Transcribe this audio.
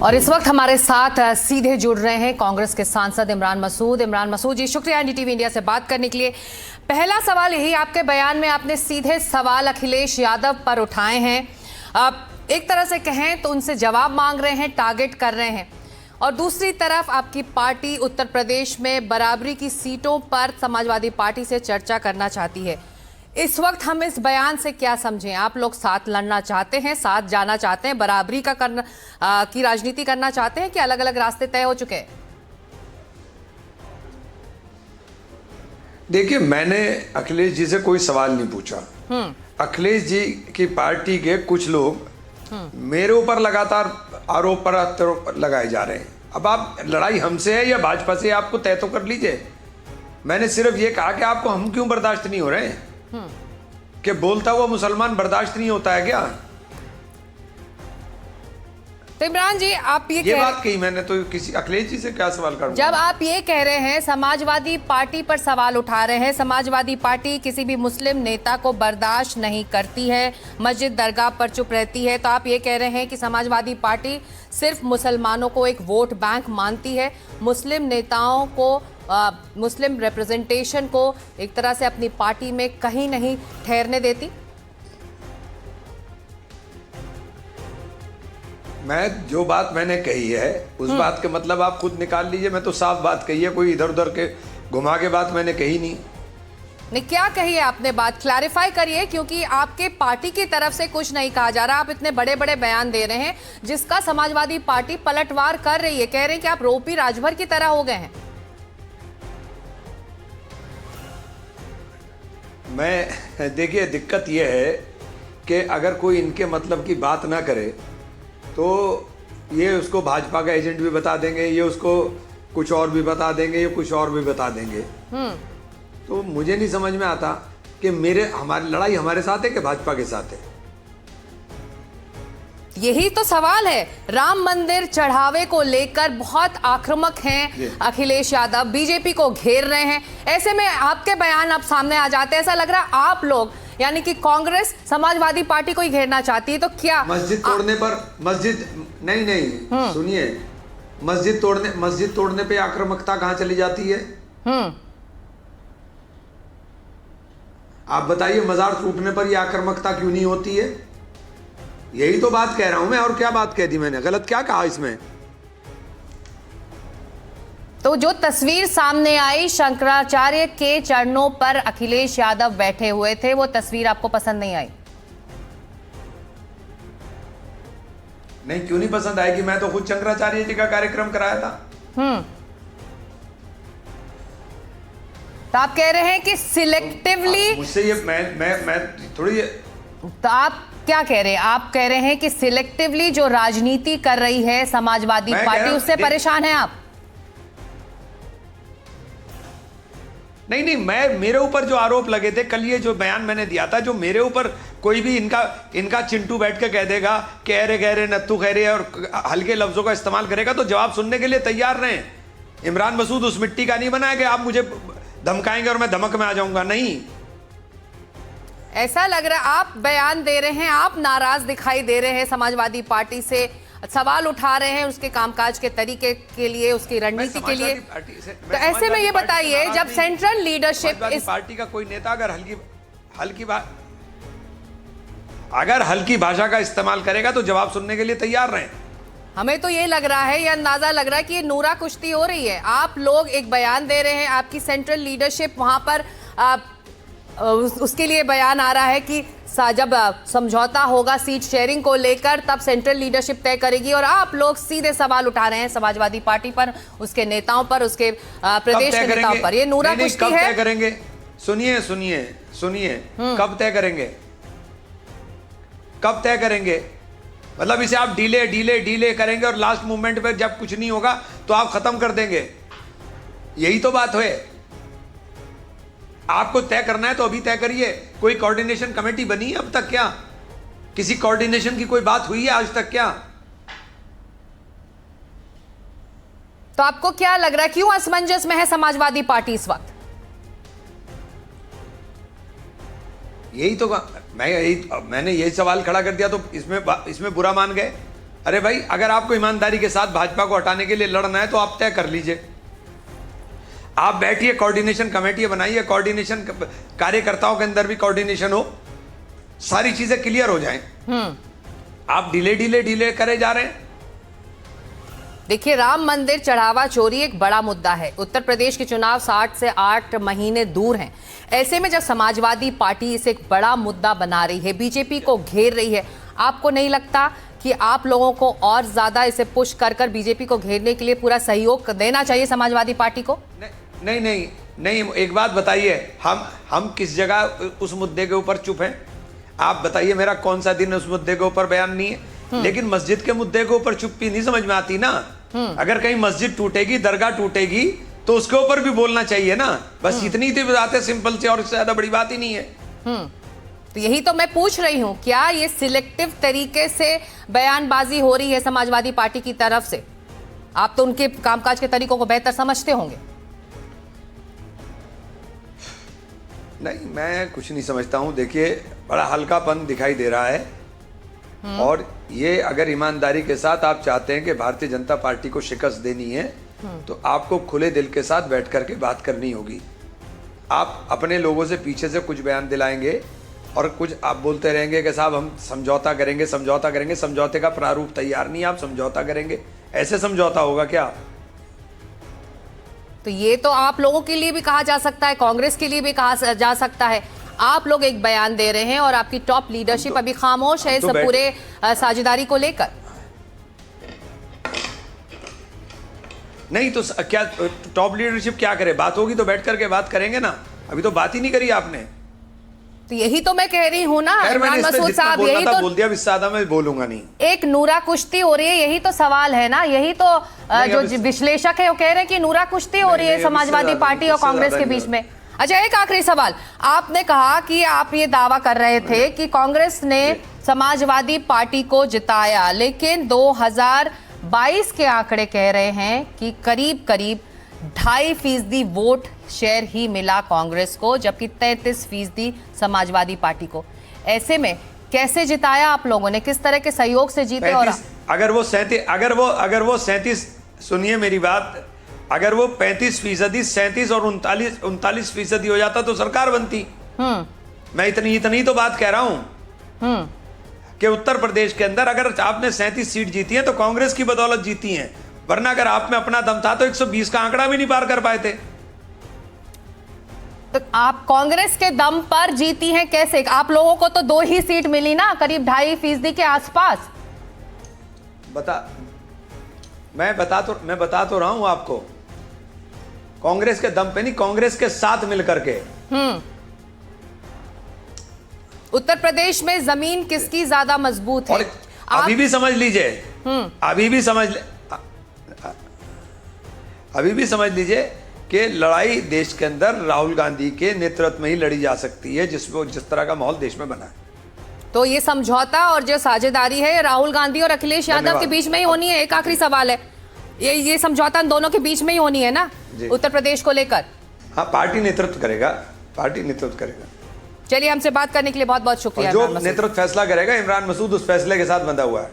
और इस वक्त हमारे साथ सीधे जुड़ रहे हैं कांग्रेस के सांसद इमरान मसूद। इमरान मसूद जी, शुक्रिया एनडीटीवी इंडिया से बात करने के लिए। पहला सवाल यही, आपके बयान में आपने सीधे सवाल अखिलेश यादव पर उठाए हैं। आप एक तरह से कहें तो उनसे जवाब मांग रहे हैं, टारगेट कर रहे हैं, और दूसरी तरफ आपकी पार्टी उत्तर प्रदेश में बराबरी की सीटों पर समाजवादी पार्टी से चर्चा करना चाहती है। इस वक्त हम इस बयान से क्या समझें? आप लोग साथ लड़ना चाहते हैं, साथ जाना चाहते हैं, बराबरी का की राजनीति करना चाहते हैं कि अलग अलग रास्ते तय हो चुके हैं? देखिए, मैंने अखिलेश जी से कोई सवाल नहीं पूछा। अखिलेश जी की पार्टी के कुछ लोग मेरे ऊपर लगातार आरोप पर लगाए जा रहे हैं। अब आप लड़ाई हमसे है या भाजपा से, आपको तय तो कर लीजिए। मैंने सिर्फ ये कहा कि आपको हम क्यों बर्दाश्त नहीं हो रहे हैं कि बोलता हुआ मुसलमान बर्दाश्त नहीं होता है क्या? तो इमरान जी, आप ये बात कही मैंने, तो किसी अखिलेश जी से क्या सवाल करूं? जब आप ये कह रहे हैं, समाजवादी पार्टी पर सवाल उठा रहे हैं, समाजवादी पार्टी किसी भी मुस्लिम नेता को बर्दाश्त नहीं करती है, मस्जिद दरगाह पर चुप रहती है, तो आप ये कह रहे हैं कि समाजवादी पार्टी सिर्फ मुसलमानों को एक वोट बैंक मानती है, मुस्लिम नेताओं को मुस्लिम रिप्रेजेंटेशन को एक तरह से अपनी पार्टी में कहीं नहीं ठहरने देती? मैं जो बात मैंने कही है उस बात के मतलब आप खुद निकाल लीजिए। मैं तो साफ बात कही है, कोई इधर उधर के घुमा के बात मैंने कही नहीं। नहीं, क्या कही है आपने? बात क्लैरिफाई करिए, क्योंकि आपके पार्टी की तरफ से कुछ नहीं कहा जा रहा। आप इतने बड़े बड़े बयान दे रहे हैं जिसका समाजवादी पार्टी पलटवार कर रही है, कह रहे हैं कि आप रोपी राजभर की तरह हो गए हैं। मैं देखिए, दिक्कत यह है कि अगर कोई इनके मतलब की बात ना करे तो ये उसको भाजपा का एजेंट भी बता देंगे, ये उसको कुछ और भी बता देंगे, ये कुछ और भी बता देंगे। तो मुझे नहीं समझ में आता कि हमारी लड़ाई हमारे साथ है कि भाजपा के साथ है। यही तो सवाल है। राम मंदिर चढ़ावे को लेकर बहुत आक्रामक हैं अखिलेश यादव, बीजेपी को घेर रहे हैं। ऐसे में आपके बयान अब सामने आ जाते हैं, ऐसा लग रहा है आप लोग यानी कि कांग्रेस समाजवादी पार्टी को ही घेरना चाहती है। तो क्या मस्जिद तोड़ने पर नहीं सुनिए, मस्जिद तोड़ने पे आक्रामकता कहां चली जाती है? आप बताइए, मजार टूटने पर यह आक्रामकता क्यों नहीं होती है? यही तो बात कह रहा हूं मैं, और क्या बात कह दी मैंने? गलत क्या कहा इसमें? तो जो तस्वीर सामने आई शंकराचार्य के चरणों पर अखिलेश यादव बैठे हुए थे, वो तस्वीर आपको पसंद नहीं आई? नहीं, क्यों नहीं पसंद आएगी? मैं तो खुद शंकराचार्य जी का कार्यक्रम कराया था। तो आप कह रहे हैं कि सिलेक्टिवली मुझसे ये मैं थोड़ी। तो आप क्या कह रहे हैं? आप कह रहे हैं कि सिलेक्टिवली जो राजनीति कर रही है समाजवादी पार्टी, उससे परेशान हैं आप? नहीं, मेरे ऊपर जो आरोप लगे थे, कल ये जो बयान मैंने दिया था, जो मेरे ऊपर कोई भी इनका चिंटू बैठ के कह देगा कि अरे गहरे नत्थू खैरे और हल्के लफ्जों का इस्तेमाल करेगा, तो जवाब सुनने के लिए तैयार रहें। इमरान मसूद उस मिट्टी का नहीं बना है कि आप मुझे धमकाएंगे और मैं धमक में आ जाऊंगा। नहीं, ऐसा लग रहा है आप बयान दे रहे हैं, आप नाराज दिखाई दे रहे हैं समाजवादी पार्टी से, सवाल उठा रहे हैं उसके कामकाज के तरीके के लिए, उसकी रणनीति के लिए। तो ऐसे में ये बताइए, जब सेंट्रल लीडरशिप इस पार्टी का कोई नेता अगर हल्की भाषा का इस्तेमाल करेगा तो जवाब सुनने के लिए तैयार रहें। हमें तो ये लग रहा है, ये अंदाजा लग रहा है कि ये नूरा कुश्ती हो रही है। आप लोग एक बयान दे रहे हैं, आपकी सेंट्रल लीडरशिप वहां पर उसके लिए बयान आ रहा है कि जब समझौता होगा सीट शेयरिंग को लेकर तब सेंट्रल लीडरशिप तय करेगी, और आप लोग सीधे सवाल उठा रहे हैं समाजवादी पार्टी पर, उसके नेताओं पर, उसके प्रदेश के नेताओं पर। ये नूरा कुश्ती है। कब तय करेंगे? सुनिए, कब तय करेंगे? कब तय करेंगे? मतलब इसे आप डीले करेंगे और लास्ट मोमेंट पर जब कुछ नहीं होगा तो आप खत्म कर देंगे। यही तो बात है। आपको तय करना है तो अभी तय करिए। कोई कोऑर्डिनेशन कमेटी बनी है अब तक क्या? किसी कोऑर्डिनेशन की कोई बात हुई है आज तक क्या? तो आपको क्या लग रहा है, क्यों असमंजस में है समाजवादी पार्टी इस वक्त? मैंने यही सवाल खड़ा कर दिया तो इसमें बुरा मान गए। अरे भाई, अगर आपको ईमानदारी के साथ भाजपा को हटाने के लिए लड़ना है तो आप तय कर लीजिए। आप बैठिए, कोऑर्डिनेशन कमेटी बनाइए, कोऑर्डिनेशन कार्यकर्ताओं के अंदर भी कोऑर्डिनेशन हो, सारी चीजें क्लियर हो जाएं। आप डिले करे जा रहे हैं। देखिए, राम मंदिर चढ़ावा चोरी एक बड़ा मुद्दा है। उत्तर प्रदेश के चुनाव 7 से 8 महीने दूर हैं। ऐसे में जब समाजवादी पार्टी इसे एक बड़ा मुद्दा बना रही है, बीजेपी को घेर रही है, आपको नहीं लगता कि आप लोगों को और ज्यादा इसे पुश कर बीजेपी को घेरने के लिए पूरा सहयोग देना चाहिए समाजवादी पार्टी को? नहीं, एक बात बताइए, हम किस जगह उस मुद्दे के ऊपर चुप हैं? आप बताइए, मेरा कौन सा दिन उस मुद्दे के ऊपर बयान नहीं है? लेकिन मस्जिद के मुद्दे के ऊपर चुप्पी नहीं समझ में आती ना। अगर कहीं मस्जिद टूटेगी, दरगाह टूटेगी, तो उसके ऊपर भी बोलना चाहिए ना। बस इतनी सी बात है, सिंपल से, और इससे ज्यादा बड़ी बात ही नहीं है। तो यही तो मैं पूछ रही हूं, क्या ये सिलेक्टिव तरीके से बयानबाजी हो रही है समाजवादी पार्टी की तरफ से? आप तो उनके कामकाज के तरीकों को बेहतर समझते होंगे। नहीं, मैं कुछ नहीं समझता हूं। देखिए, बड़ा हल्कापन दिखाई दे रहा है, और ये अगर ईमानदारी के साथ आप चाहते हैं कि भारतीय जनता पार्टी को शिकस्त देनी है, तो आपको खुले दिल के साथ बैठ करके बात करनी होगी। आप अपने लोगों से पीछे से कुछ बयान दिलाएंगे और कुछ आप बोलते रहेंगे कि साहब हम समझौता करेंगे। समझौते का प्रारूप तैयार नहीं, आप समझौता करेंगे, ऐसे समझौता होगा क्या? तो ये तो आप लोगों के लिए भी कहा जा सकता है, कांग्रेस के लिए भी कहा जा सकता है। आप लोग एक बयान दे रहे हैं और आपकी टॉप लीडरशिप अभी खामोश है इस पूरे साझेदारी को लेकर। नहीं तो क्या टॉप लीडरशिप क्या करे? बात होगी तो बैठ करके बात करेंगे ना। अभी तो बात ही नहीं करी आपने। तो यही तो मैं कह रही हूँ ना इमरान मसूद साहब, यही तो बोल दिया, इससे ज्यादा मैं बोलूंगा नहीं। एक नूरा कुश्ती हो रही है, यही तो सवाल है ना। यही तो जो विश्लेषक है वो कह रहे हैं कि नूरा कुश्ती हो रही है समाजवादी पार्टी और कांग्रेस के बीच में। अच्छा, एक आखिरी सवाल, आपने कहा कि आप ये दावा कर रहे थे कि कांग्रेस ने समाजवादी पार्टी को जिताया, लेकिन 2022 के आंकड़े कह रहे हैं कि करीब 2.5% वोट शेयर ही मिला कांग्रेस को, जबकि 33% समाजवादी पार्टी को। ऐसे में कैसे जिताया आप लोगों ने? किस तरह के सहयोग से जीते? और अगर वो 37, सुनिए मेरी बात, अगर वो 35%, 37 और 39% हो जाता तो सरकार बनती। मैं इतनी तो बात कह रहा हूं कि उत्तर प्रदेश के अंदर अगर आपने 37 सीट जीती है तो कांग्रेस की बदौलत जीती हैं, वरना अगर आप में अपना दम था तो 120 का आंकड़ा भी नहीं पार कर पाए थे। तो आप कांग्रेस के दम पर जीती हैं कैसे? आप लोगों को तो 2 ही सीट मिली ना, करीब 2.5% के आसपास। मैं बता तो रहा हूं आपको, कांग्रेस के दम पे नहीं, कांग्रेस के साथ मिलकर के। उत्तर प्रदेश में जमीन किसकी ज्यादा मजबूत है? और अभी भी समझ लीजिए कि लड़ाई देश के अंदर राहुल गांधी के नेतृत्व में ही लड़ी जा सकती है, जिस तरह का माहौल देश में बना है। तो ये समझौता और जो साझेदारी है राहुल गांधी और अखिलेश यादव के बीच में ही होनी है। एक आखिरी सवाल है, ये समझौता दोनों के बीच में ही होनी है ना उत्तर प्रदेश को लेकर? हाँ, पार्टी नेतृत्व करेगा। चलिए, हमसे बात करने के लिए बहुत बहुत शुक्रिया। जो नेतृत्व फैसला करेगा, इमरान मसूद उस फैसले के साथ बंधा हुआ है।